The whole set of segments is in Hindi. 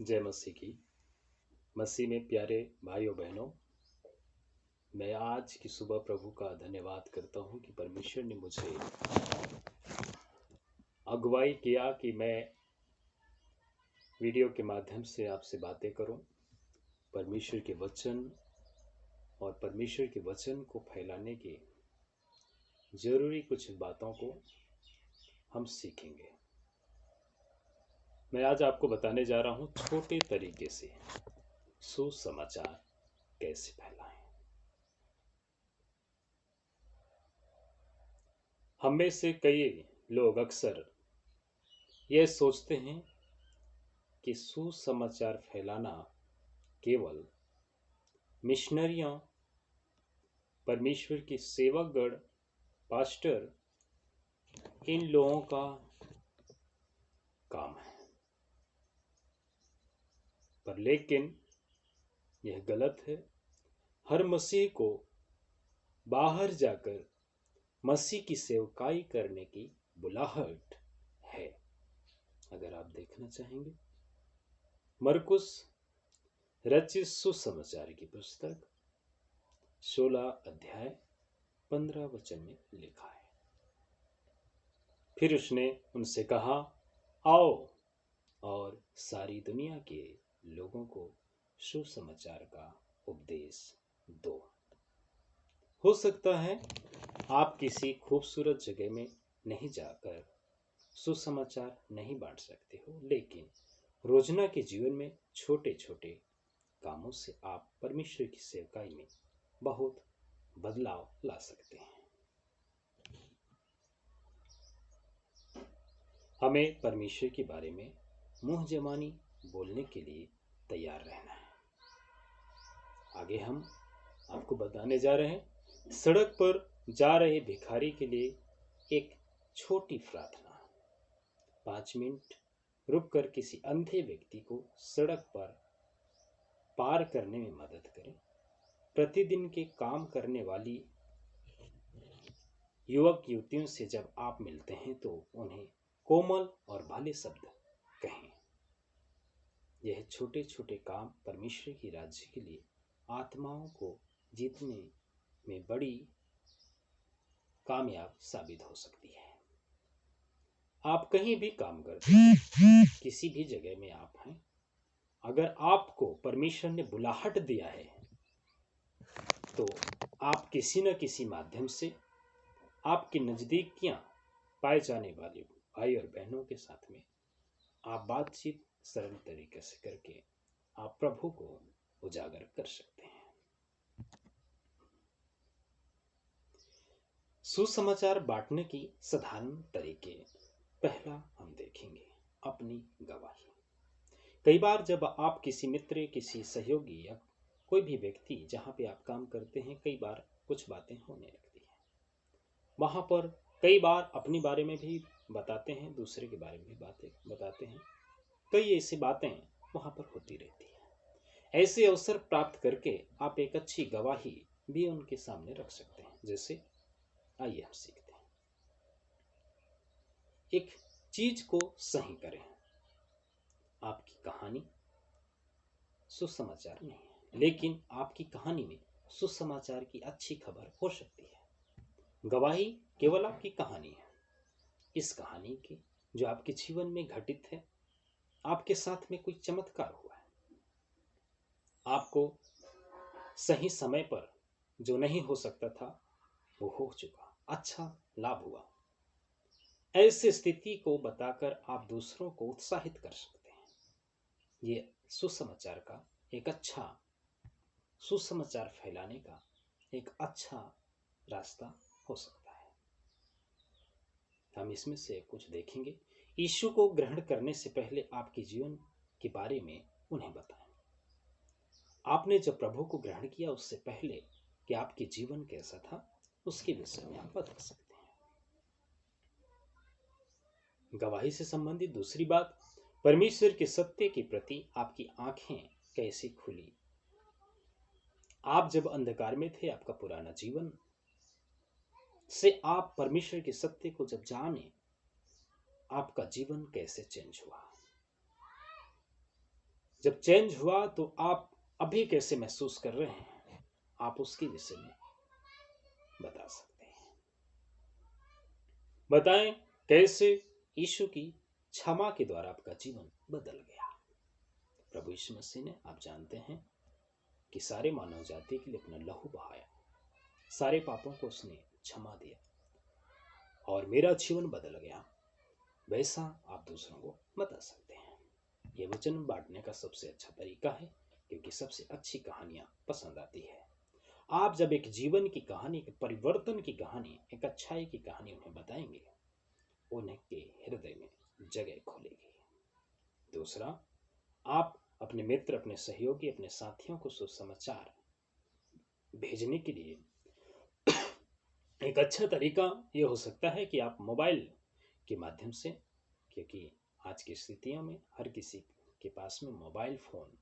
जय मसीह की। मसीह में प्यारे भाइयों बहनों, मैं आज की सुबह प्रभु का धन्यवाद करता हूं कि परमेश्वर ने मुझे अगुवाई किया कि मैं वीडियो के माध्यम से आपसे बातें करूं। परमेश्वर के वचन और परमेश्वर के वचन को फैलाने के जरूरी कुछ बातों को हम सीखेंगे। मैं आज आपको बताने जा रहा हूं छोटे तरीके से सुसमाचार कैसे फैलाएं। हम में से कई लोग अक्सर यह सोचते हैं कि सुसमाचार फैलाना केवल मिशनरियों, परमेश्वर के सेवकगण, पास्टर, इन लोगों का काम है। पर लेकिन यह गलत है। हर मसीह को बाहर जाकर मसीह की सेवकाई करने की बुलाहट है। अगर आप देखना चाहेंगे, मरकुस रचित सुसमाचार की पुस्तक 16 अध्याय 15 वचन में लिखा है, फिर उसने उनसे कहा, आओ और सारी दुनिया के लोगों को सुसमाचार का उपदेश दो। हो सकता है आप किसी खूबसूरत जगह में नहीं जाकर सुसमाचार नहीं बांट सकते हो, लेकिन रोजाना के जीवन में छोटे छोटे कामों से आप परमेश्वर की सेवकाई में बहुत बदलाव ला सकते हैं। हमें परमेश्वर के बारे में मुंह जबानी बोलने के लिए तैयार रहना है। आगे हम आपको बताने जा रहे हैं, सड़क पर जा रहे भिखारी के लिए एक छोटी प्रार्थना। 5 मिनट रुककर किसी अंधे व्यक्ति को सड़क पर पार करने में मदद करें। प्रतिदिन के काम करने वाली युवक युवतियों से जब आप मिलते हैं तो उन्हें कोमल और भले शब्द कहें। यह छोटे छोटे काम परमेश्वर की राज्य के लिए आत्माओं को जीतने में बड़ी कामयाब साबित हो सकती है। आप कहीं भी काम करते हैं, किसी भी जगह में आप हैं, अगर आपको परमेश्वर ने बुलाहट दिया है तो आप किसी न किसी माध्यम से आपकी नजदीकियां पाए जाने वाले भाई और बहनों के साथ में आप बातचीत सरल तरीके से करके आप प्रभु को उजागर कर सकते हैं। सुसमाचार बांटने की साधारण तरीके। पहला हम देखेंगे अपनी गवाही। कई बार जब आप किसी मित्र, किसी सहयोगी या कोई भी व्यक्ति जहां पे आप काम करते हैं, कई बार कुछ बातें होने लगती हैं। वहां पर कई बार अपने बारे में भी बताते हैं, दूसरे के बारे में भी बातें बताते हैं। कई ऐसी बातें वहां पर होती रहती है। ऐसे अवसर प्राप्त करके आप एक अच्छी गवाही भी उनके सामने रख सकते हैं। जैसे आइए हम सीखते हैं। एक चीज को सही करें। आपकी कहानी सुसमाचार नहीं है, लेकिन आपकी कहानी में सुसमाचार की अच्छी खबर हो सकती है। गवाही केवल आपकी कहानी है। इस कहानी की जो आपके जीवन में घटित है, आपके साथ में कोई चमत्कार हुआ है, आपको सही समय पर जो नहीं हो सकता था वो हो चुका, अच्छा लाभ हुआ। ऐसी स्थिति को बताकर आप दूसरों को उत्साहित कर सकते हैं। ये सुसमाचार का एक अच्छा सुसमाचार फैलाने का एक अच्छा रास्ता हो सकता है। हम इसमें से कुछ देखेंगे। यीशु को ग्रहण करने से पहले आपके जीवन के बारे में उन्हें बताएं। आपने जब प्रभु को ग्रहण किया उससे पहले कि आपके जीवन कैसा था, उसके विषय में आप बता सकते हैं। गवाही से संबंधित दूसरी बात, परमेश्वर के सत्य के प्रति आपकी आंखें कैसी खुली। आप जब अंधकार में थे, आपका पुराना जीवन से आप परमेश्वर के सत्य को जब जाने, आपका जीवन कैसे चेंज हुआ। जब चेंज हुआ तो आप अभी कैसे महसूस कर रहे हैं, आप उसके विषय में बता सकते हैं। बताएं कैसे यीशु की क्षमा के द्वारा आपका जीवन बदल गया। प्रभु यीशु मसीह ने, आप जानते हैं कि सारे मानव जाति के लिए अपना लहू बहाया, सारे पापों को उसने क्षमा दिया और मेरा जीवन बदल गया। वैसा आप दूसरों को बता सकते हैं। यह वचन बांटने का सबसे अच्छा तरीका है, क्योंकि सबसे अच्छी कहानियां पसंद आती है। आप जब एक जीवन की कहानी, एक परिवर्तन की कहानी, एक अच्छाई की कहानी उन्हें बताएंगे, उनके हृदय में जगह खोलेगी। दूसरा, आप अपने मित्र, अपने सहयोगी, अपने साथियों को सुसमाचार भेजने के लिए एक अच्छा तरीका यह हो सकता है कि आप मोबाइल के माध्यम से, क्योंकि आज की स्थितियों में हर किसी के पास में मोबाइल फोन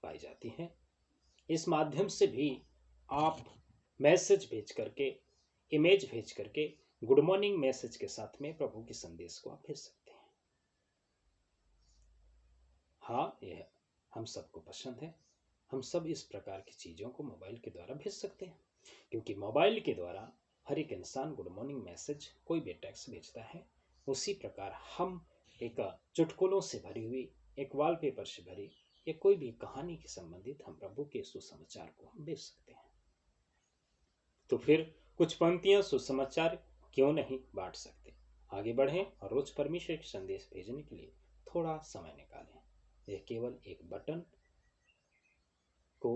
पाई जाती है, इस माध्यम से भी आप मैसेज भेज करके, इमेज भेज करके, गुड मॉर्निंग मैसेज के साथ में प्रभु के संदेश को आप भेज सकते हैं। हाँ, यह हम सबको पसंद है। हम सब इस प्रकार की चीज़ों को मोबाइल के द्वारा भेज सकते हैं, क्योंकि मोबाइल के द्वारा हर एक इंसान गुड मॉर्निंग मैसेज, कोई भी टेक्स्ट भेजता है, उसी प्रकार हम एक चुटकुलों से भरी हुई, एक वॉलपेपर से भरी या कोई भी कहानी के संबंधित हम प्रभु के सुसमाचार को हम भेज सकते हैं। तो फिर कुछ पंक्तियां सुसमाचार क्यों नहीं बांट सकते? आगे बढ़ें और रोज परमेश्वर के संदेश भेजने के लिए थोड़ा समय निकालें। यह केवल एक बटन को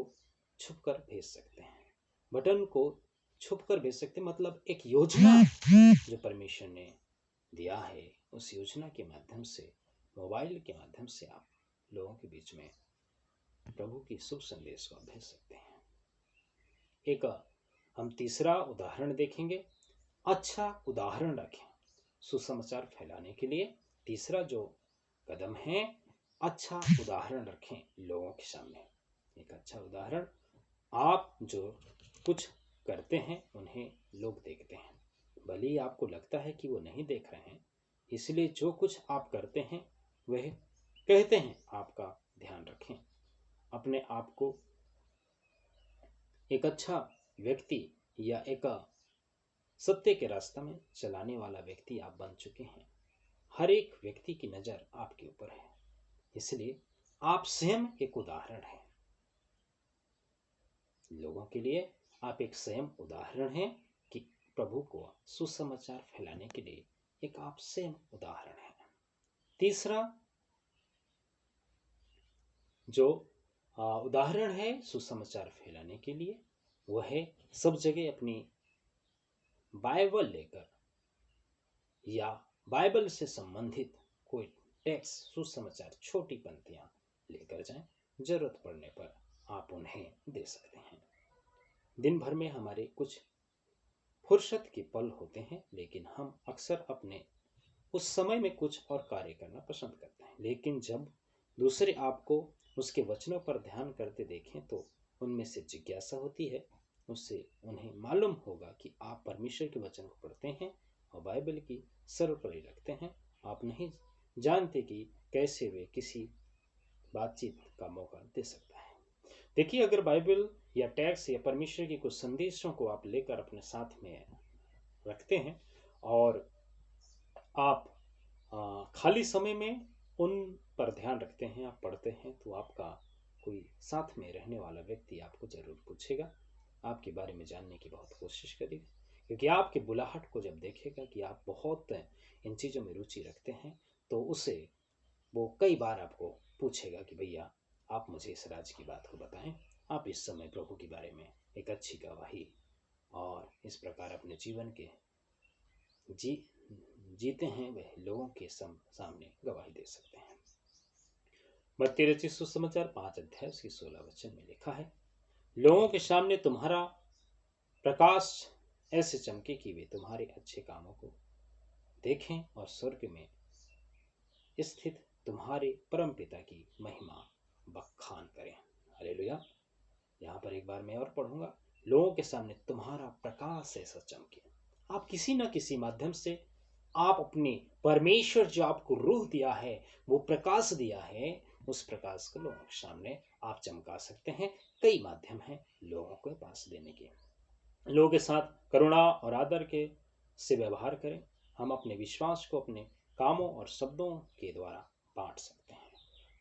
छुपकर भेज सकते हैं। बटन को छुपकर भेज सकते हैं, मतलब एक योजना जो परमेश्वर ने दिया है, उस योजना के माध्यम से, मोबाइल के माध्यम से आप लोगों के बीच में प्रभु की शुभ संदेश को भेज सकते हैं। एक हम तीसरा उदाहरण देखेंगे। अच्छा उदाहरण रखें। सुसमाचार फैलाने के लिए तीसरा जो कदम है, अच्छा उदाहरण रखें लोगों के सामने। एक अच्छा उदाहरण, आप जो कुछ करते हैं उन्हें लोग देखते हैं, भले ही आपको लगता है कि वो नहीं देख रहे हैं, इसलिए जो कुछ आप करते हैं वह कहते हैं, आपका ध्यान रखें। अपने आप को एक अच्छा व्यक्ति या एक सत्य के रास्ते में चलाने वाला व्यक्ति आप बन चुके हैं। हर एक व्यक्ति की नजर आपके ऊपर है, इसलिए आप स्वयं एक उदाहरण हैं लोगों के लिए। आप एक स्वयं उदाहरण हैं कि प्रभु को सुसमाचार फैलाने के लिए एक आप स्वयं उदाहरण हैं। तीसरा जो उदाहरण है सुसमाचार फैलाने के लिए, वह है सब जगह अपनी बाइबल लेकर या बाइबल से संबंधित कोई टेक्स्ट, सुसमाचार, छोटी पंक्तियां लेकर जाएं। जरूरत पड़ने पर आप उन्हें दे सकते हैं। दिन भर में हमारे कुछ फुर्सत के पल होते हैं, लेकिन हम अक्सर अपने उस समय में कुछ और कार्य करना पसंद करते हैं, लेकिन जब दूसरे आपको उसके वचनों पर ध्यान करते देखें तो उनमें से जिज्ञासा होती है। उससे उन्हें मालूम होगा कि आप परमेश्वर के वचन को पढ़ते हैं और बाइबल की सर्वोपरि रखते हैं। आप नहीं जानते कि कैसे वे किसी बातचीत का मौका दे सकता है। देखिए, अगर बाइबल या टैक्स या परमेश्वर की कुछ संदेशों को आप लेकर अपने साथ में रखते हैं और आप खाली समय में उन पर ध्यान रखते हैं, आप पढ़ते हैं, तो आपका कोई साथ में रहने वाला व्यक्ति आपको जरूर पूछेगा, आपके बारे में जानने की बहुत कोशिश करेगा, क्योंकि आपके बुलाहट को जब देखेगा कि आप बहुत इन चीज़ों में रुचि रखते हैं, तो उसे वो कई बार आपको पूछेगा कि भैया आप मुझे इस राज की बात को बताएं। आप इस समय प्रभु के बारे में एक अच्छी गवाही और इस प्रकार अपने जीवन के जीते हैं, वह लोगों के सामने गवाही दे सकते हैं। मत्ती रचित सुसमाचार 5 अध्याय उसकी 16 वचन में लिखा है, लोगों के सामने तुम्हारा प्रकाश ऐसे चमके कि वे तुम्हारे अच्छे कामों को देखें और स्वर्ग में स्थित तुम्हारे परम पिता की महिमा बखान करें। हालेलुया। यहाँ पर एक बार मैं और पढ़ूंगा, लोगों के सामने तुम्हारा प्रकाश ऐसा चमके। आप किसी न किसी माध्यम से आप अपने परमेश्वर जो आपको रूह दिया है, वो प्रकाश दिया है, उस प्रकाश को लोगों के सामने आप चमका सकते हैं। कई माध्यम हैं लोगों के पास देने के। लोगों के साथ करुणा और आदर के से व्यवहार करें। हम अपने विश्वास को अपने कामों और शब्दों के द्वारा बांट सकते हैं।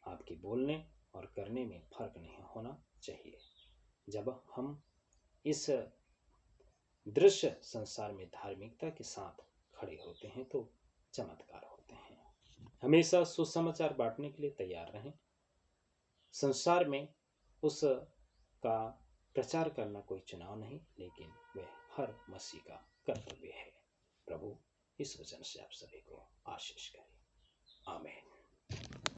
आपके बोलने और करने में फर्क नहीं होना चाहिए। जब हम इस दृश्य संसार में धार्मिकता के साथ खड़े होते हैं तो चमत्कार होते हैं। हमेशा सुसमाचार बांटने के लिए तैयार रहें। संसार में उस का प्रचार करना कोई चुनाव नहीं, लेकिन वह हर मसीह का कर्तव्य है। प्रभु इस वचन से आप सभी को आशीष करे। आमीन।